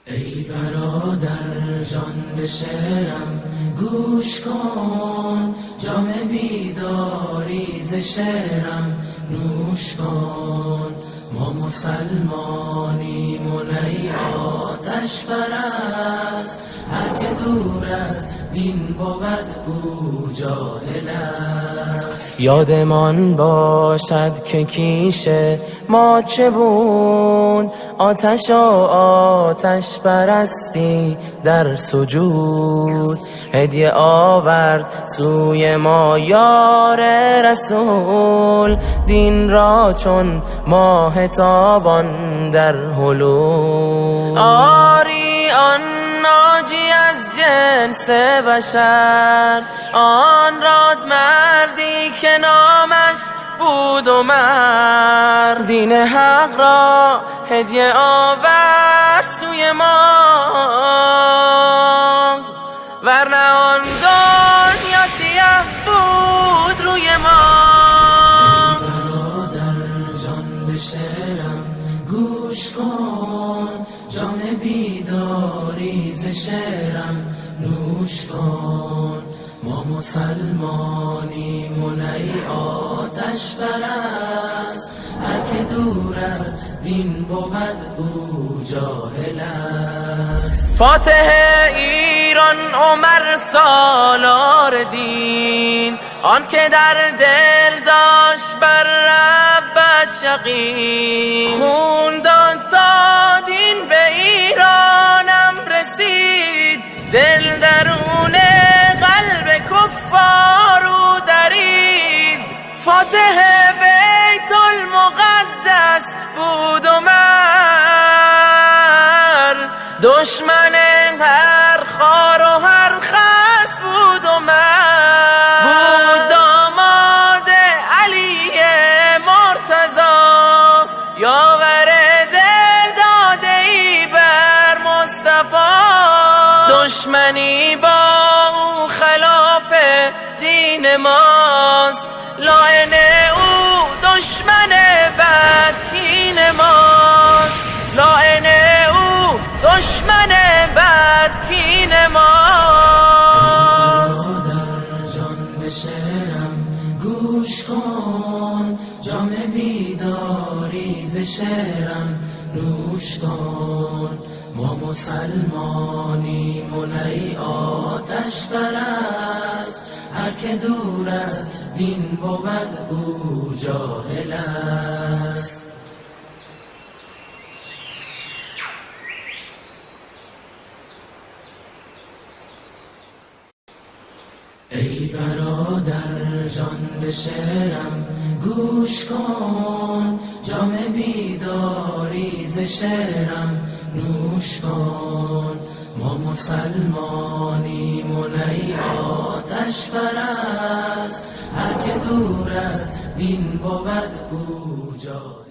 ای برادر جان به شعرم گوش کن، جام بیداری ز شعرم نوش کن. ما مسلمانیم و نی آتش پرست، هر که دور از دین بود او جاهل است. یادمان باشد که کیش ما چه بود، آتش و آتش پرستی در سجود. هدیه آورد سوی ما یار رسول، دین را چون ماه تابان در هلول. آری آن ناجی از جنس بشر، آن راد مردی که نامش بود عمر. دین حق را هدیه آورد سوی ما، ورنه آن دنیا سیاه بود روی ما. ای برادر جان به شعرم گوش کن، جام بیداری ز شعرم نوش کن. ما مسلمانیم و نی آتش پرست، هر که دور از دین بود او جاهل است. فاتح ایران عمر سالار دین، آن که در دل داشت بر ربش یقین. خون داد تا دین به ایرانم رسید، دل درون قلب کفار او درید. فاتح بیت المقدس بود عمر، دشمن هر خار و هر خس بود عمر. بود داماد علی مرتضی، یاور دل داده ای بر مصطفی. دشمنی با او خلاف دین ماست، لعن او دشمن بد کین ماست. لعن او دشمن بد کین ماست. برادر جان به شعرم گوش کن، جام بیداری ز شعرم نوش کن. ما مسلمانیم و نی آتش پرست، هر که دور از دین بود او جاهل است. ای برادر جان به شعرم گوش کن، جام بیداری ز شعرم نوش کن. ما مسلمانیم و نی آتش پرست، هر که دور از دین بود او جاهل.